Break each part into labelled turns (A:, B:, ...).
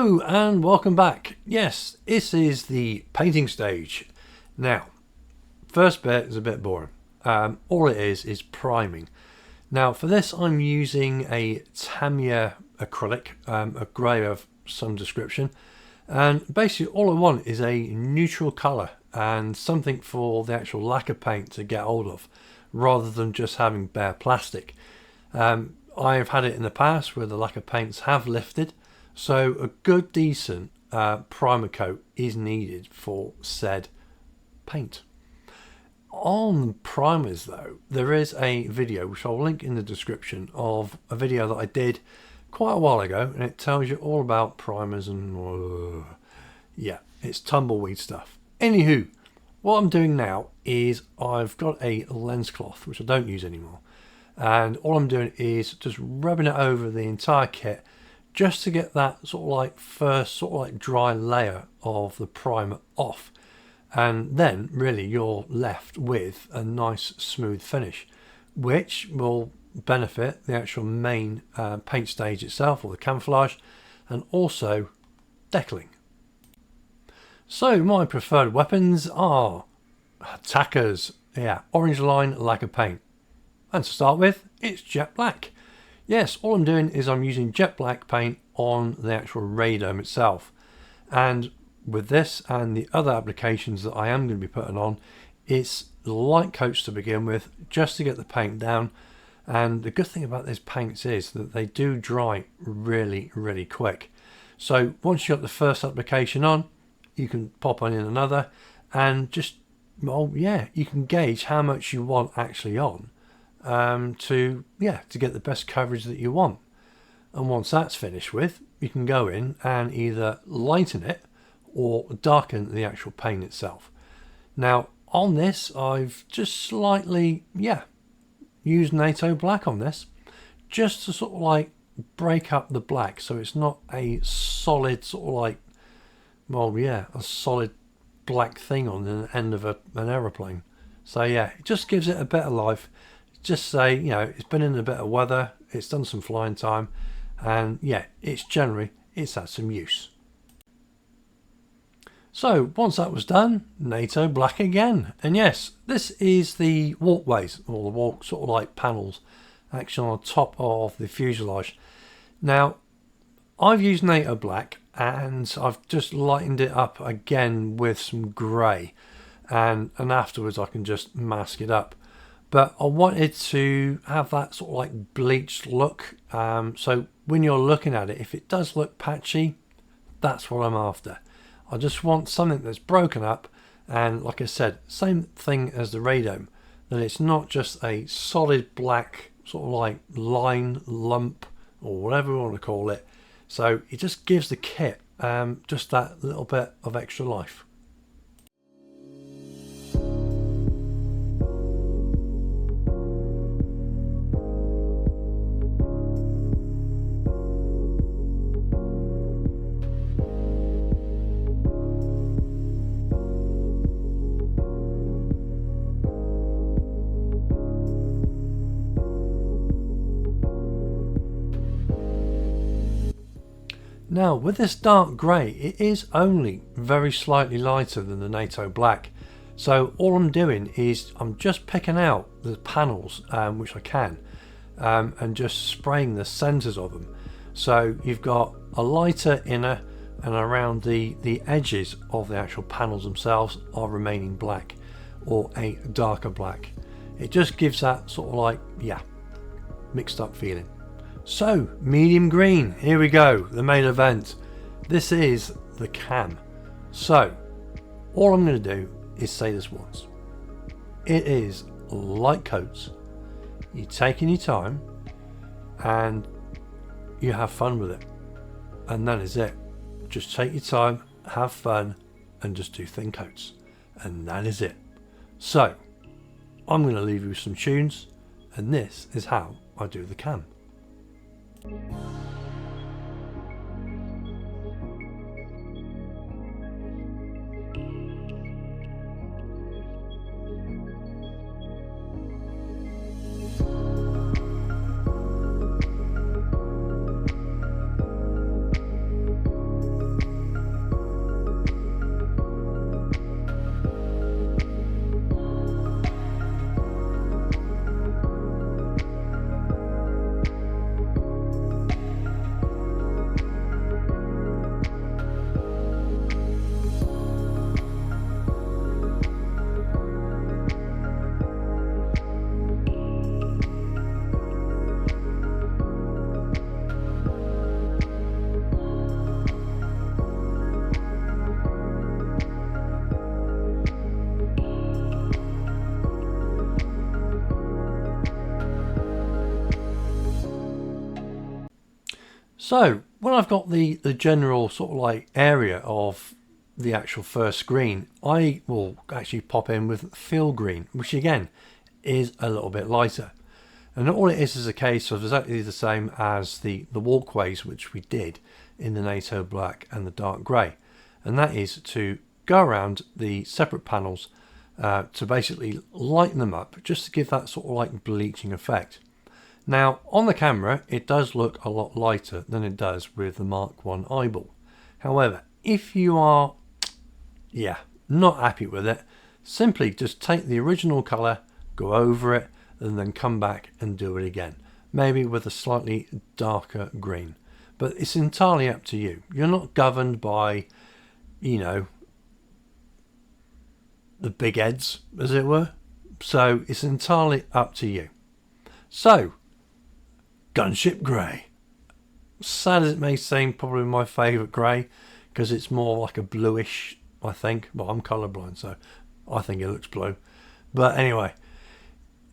A: Hello and welcome back. Yes, this is the painting stage. Now, first bit is a bit boring. All it is priming. Now for this I'm using a Tamiya acrylic, a grey of some description, and basically all I want is a neutral colour and something for the actual lacquer paint to get hold of, rather than just having bare plastic. I've had it in the past where the lacquer paints have lifted, so a good decent primer coat is needed for said paint. On primers though, there is a video which I'll link in the description of a video that I did quite a while ago, and it tells you all about primers and yeah, it's tumbleweed stuff. Anywho, what I'm doing now is I've got a lens cloth which I don't use anymore, and all I'm doing is just rubbing it over the entire kit just to get that sort of like first sort of like dry layer of the primer off, and then really you're left with a nice smooth finish which will benefit the actual main paint stage itself, or the camouflage, and also decaling. So my preferred weapons are attackers, orange line lacquer paint, and to start with it's jet black. Yes, all I'm doing is I'm using jet black paint on the actual radome itself, and with this and the other applications that I am going to be putting on, it's light coats to begin with just to get the paint down. And the good thing about these paints is that they do dry really quick, so once you've got the first application on, you can pop on in another and just, well, yeah, you can gauge how much you want actually on to get the best coverage that you want. And once that's finished with, you can go in and either lighten it or darken the actual paint itself. Now on this I've just slightly used NATO black on this, just to sort of like break up the black so it's not a solid sort of like, a solid black thing on the end of an aeroplane. So yeah, it just gives it a bit of life. Just say, it's been in a bit of weather, it's done some flying time, and yeah, it's had some use. So once that was done, NATO black again. And yes, this is the walkways, or the walk sort of like panels actually on top of the fuselage. Now I've used NATO black and I've just lightened it up again with some grey, and afterwards I can just mask it up. But I wanted to have that sort of like bleached look, so when you're looking at it, if it does look patchy, that's what I'm after. I just want something that's broken up, and like I said, same thing as the radome, that it's not just a solid black sort of like line lump or whatever you want to call it. So it just gives the kit just that little bit of extra life. Now with this dark grey, it is only very slightly lighter than the NATO black, so all I'm doing is I'm just picking out the panels which I can, and just spraying the centres of them, so you've got a lighter inner, and around the edges of the actual panels themselves are remaining black, or a darker black. It just gives that sort of like, mixed up feeling. So medium green, here we go, the main event. This is the cam. So all I'm going to do is say this once. It is light coats. You're taking your time and you have fun with it, and that is it. Just take your time, have fun, and just do thin coats, and that is it. So I'm going to leave you with some tunes, and this is how I do the cam. So when I've got the general sort of like area of the actual first screen, I will actually pop in with field green, which again is a little bit lighter. And all it is a case of exactly the same as the walkways which we did in the NATO black and the dark grey. And that is to go around the separate panels to basically lighten them up, just to give that sort of like bleaching effect. Now on the camera it does look a lot lighter than it does with the Mark 1 eyeball. However, if you are not happy with it, simply just take the original colour, go over it, and then come back and do it again, maybe with a slightly darker green. But it's entirely up to you. You're not governed by, you know, the big heads, as it were. So it's entirely up to you. So, Gunship Grey. Sad as it may seem, probably my favourite grey, because it's more like a bluish, I think. Well, I'm colourblind, so I think it looks blue. But anyway,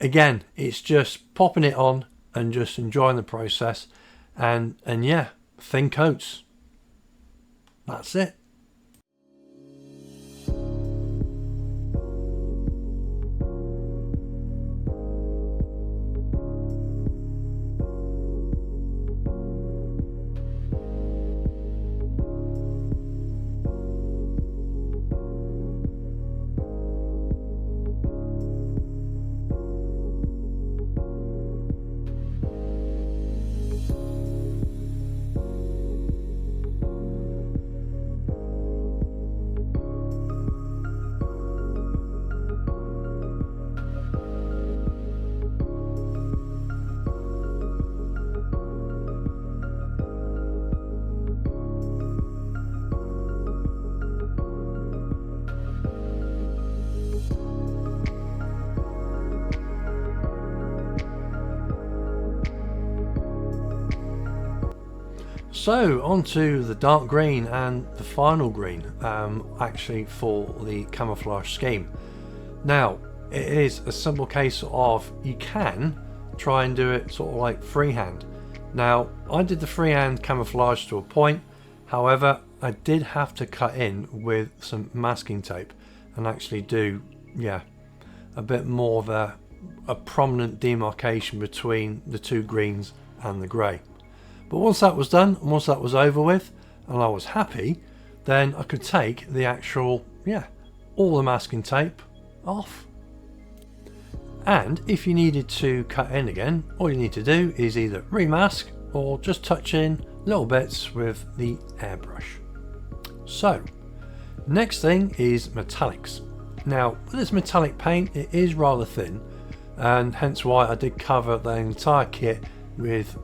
A: again, it's just popping it on and just enjoying the process. And yeah, thin coats. That's it. So onto the dark green and the final green, actually for the camouflage scheme. Now it is a simple case of you can try and do it sort of like freehand. Now I did the freehand camouflage to a point, however I did have to cut in with some masking tape and actually do a bit more of a prominent demarcation between the two greens and the grey. But once that was done, and once that was over with, and I was happy, then I could take the actual, all the masking tape off. And if you needed to cut in again, all you need to do is either remask or just touch in little bits with the airbrush. So, next thing is metallics. Now, with this metallic paint, it is rather thin, and hence why I did cover the entire kit with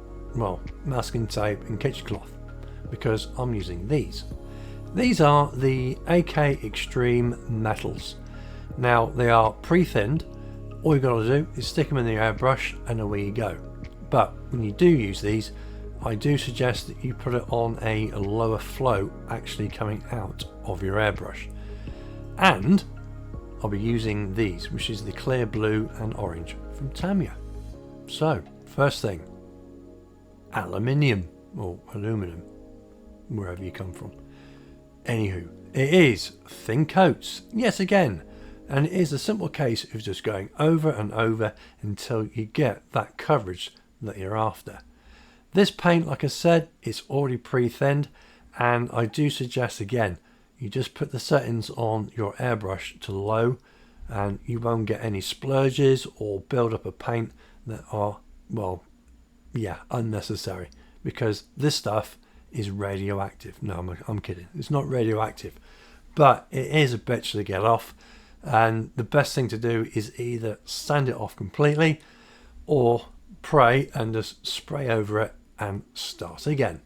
A: masking tape and kitchen cloth, because I'm using these. These are the AK Extreme Metals. Now they are pre-thinned. All you've got to do is stick them in the airbrush and away you go. But when you do use these, I do suggest that you put it on a lower flow actually coming out of your airbrush. And I'll be using these, which is the clear blue and orange from Tamiya. So first thing, aluminium or aluminum, wherever you come from. Anywho, it is thin coats, yes again, and it is a simple case of just going over and over until you get that coverage that you're after. This paint, like I said, is already pre-thinned, and I do suggest again, you just put the settings on your airbrush to low and you won't get any splurges or build up of paint that are, unnecessary, because this stuff is radioactive. No, I'm kidding. It's not radioactive, but it is a bitch to get off, and the best thing to do is either sand it off completely or pray and just spray over it and start again.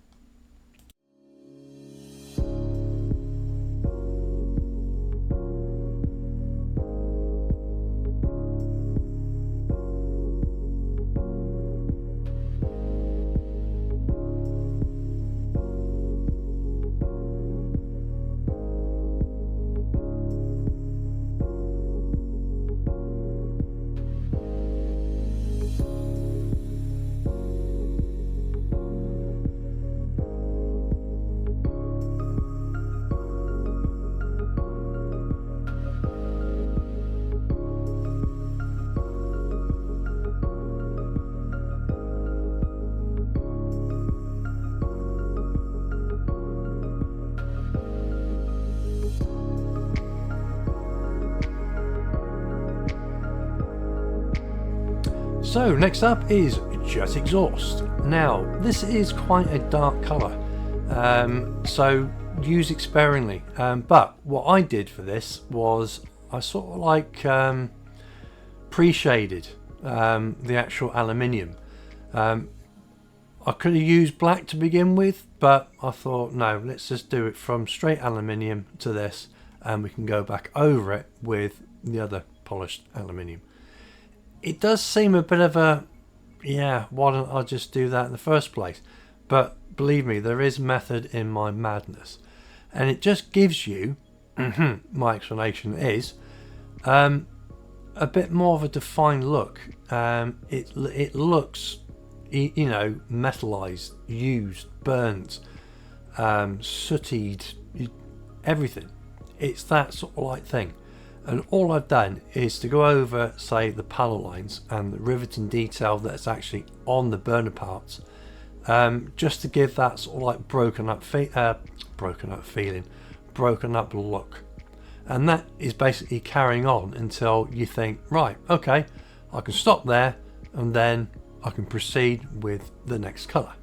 A: So next up is jet exhaust. Now this is quite a dark colour, so use it sparingly, but what I did for this was I sort of like pre-shaded the actual aluminium. I could have used black to begin with, but I thought no, let's just do it from straight aluminium to this, and we can go back over it with the other polished aluminium. It does seem a bit of a, yeah, why don't I just do that in the first place? But believe me, there is method in my madness, and it just gives you, my explanation is, a bit more of a defined look. It looks, you know, metallized, used, burnt, sootied, everything. It's that sort of like thing. And all I've done is to go over, say, the panel lines and the riveting detail that's actually on the burner parts, just to give that sort of like broken up feeling, broken up look. And that is basically carrying on until you think, right, okay, I can stop there, and then I can proceed with the next colour.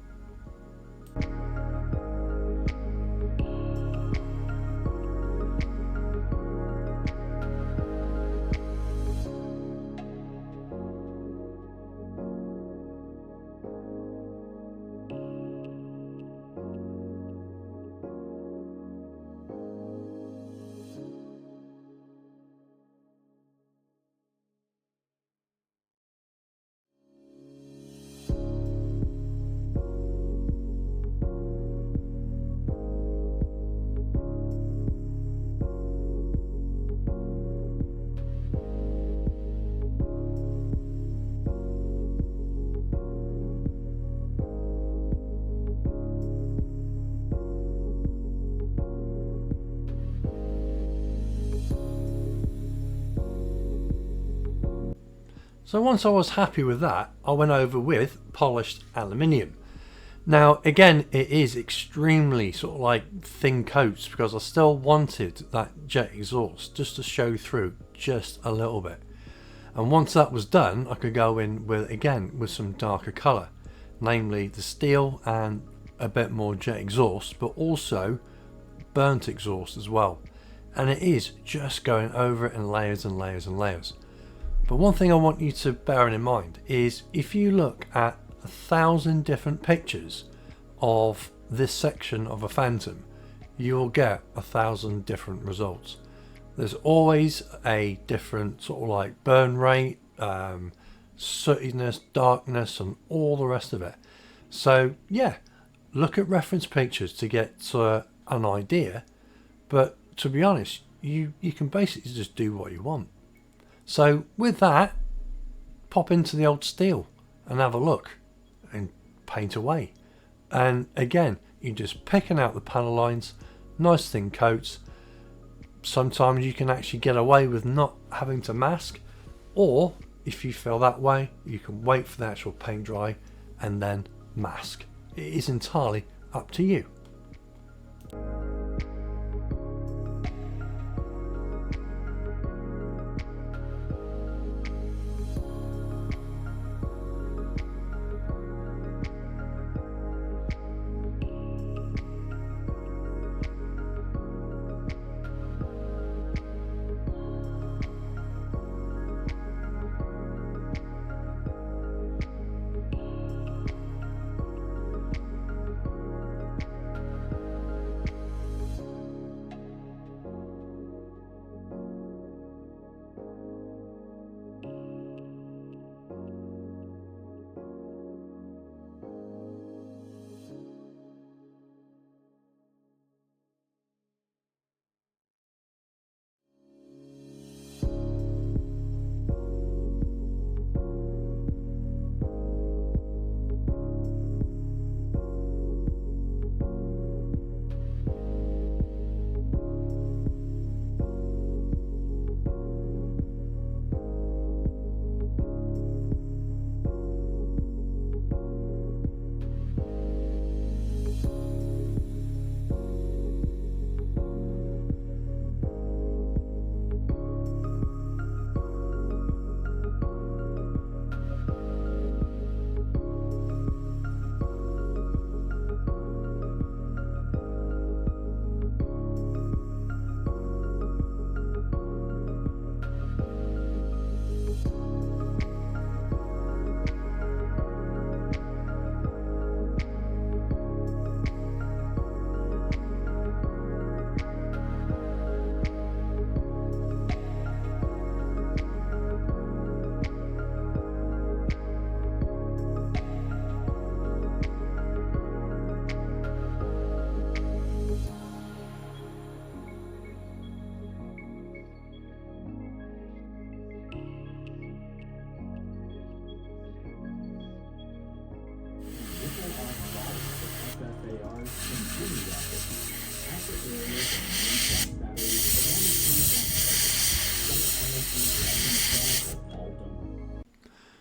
A: So once I was happy with that, I went over with polished aluminium. Now again, it is extremely sort of like thin coats because I still wanted that jet exhaust just to show through just a little bit. And once that was done, I could go in with, again, with some darker colour, namely the steel and a bit more jet exhaust, but also burnt exhaust as well. And it is just going over it in layers and layers and layers. But one thing I want you to bear in mind is if you look at 1,000 different pictures of this section of a Phantom, you'll get 1,000 different results. There's always a different sort of like burn rate, sootiness, darkness, and all the rest of it. So yeah, look at reference pictures to get an idea, but to be honest, you can basically just do what you want. So with that, pop into the old steel and have a look and paint away. And again, you're just picking out the panel lines, nice thin coats. Sometimes you can actually get away with not having to mask, or if you feel that way, you can wait for the actual paint dry and then mask. It is entirely up to you.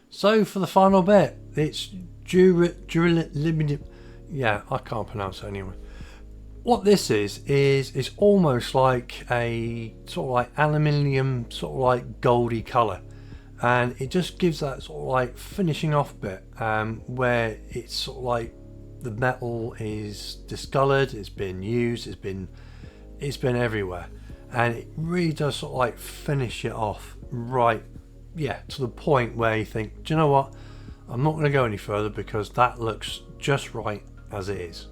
A: So for the final bit, it's yeah, I can't pronounce it anyway. What this is it's almost like a sort of like aluminium, sort of like goldy colour, and it just gives that sort of like finishing off bit where it's sort of like the metal is discoloured, it's been used, it's been everywhere, and it really does sort of like finish it off right, yeah, to the point where you think, do you know what, I'm not going to go any further because that looks just right as it is.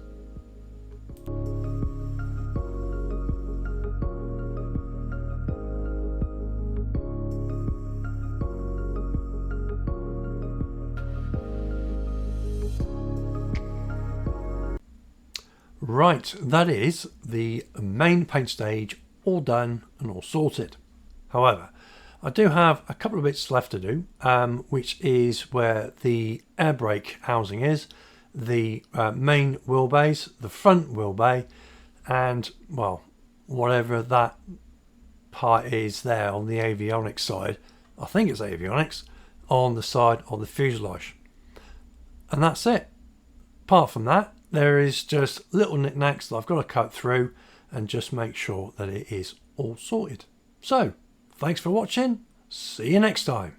A: Right, that is the main paint stage all done and all sorted. However, I do have a couple of bits left to do, which is where the air brake housing is, the main wheelbase, the front wheelbase, and, well, whatever that part is there on the avionics side, I think it's avionics, on the side of the fuselage. And that's it. Apart from that, there is just little knickknacks that I've got to cut through and just make sure that it is all sorted. So, thanks for watching. See you next time.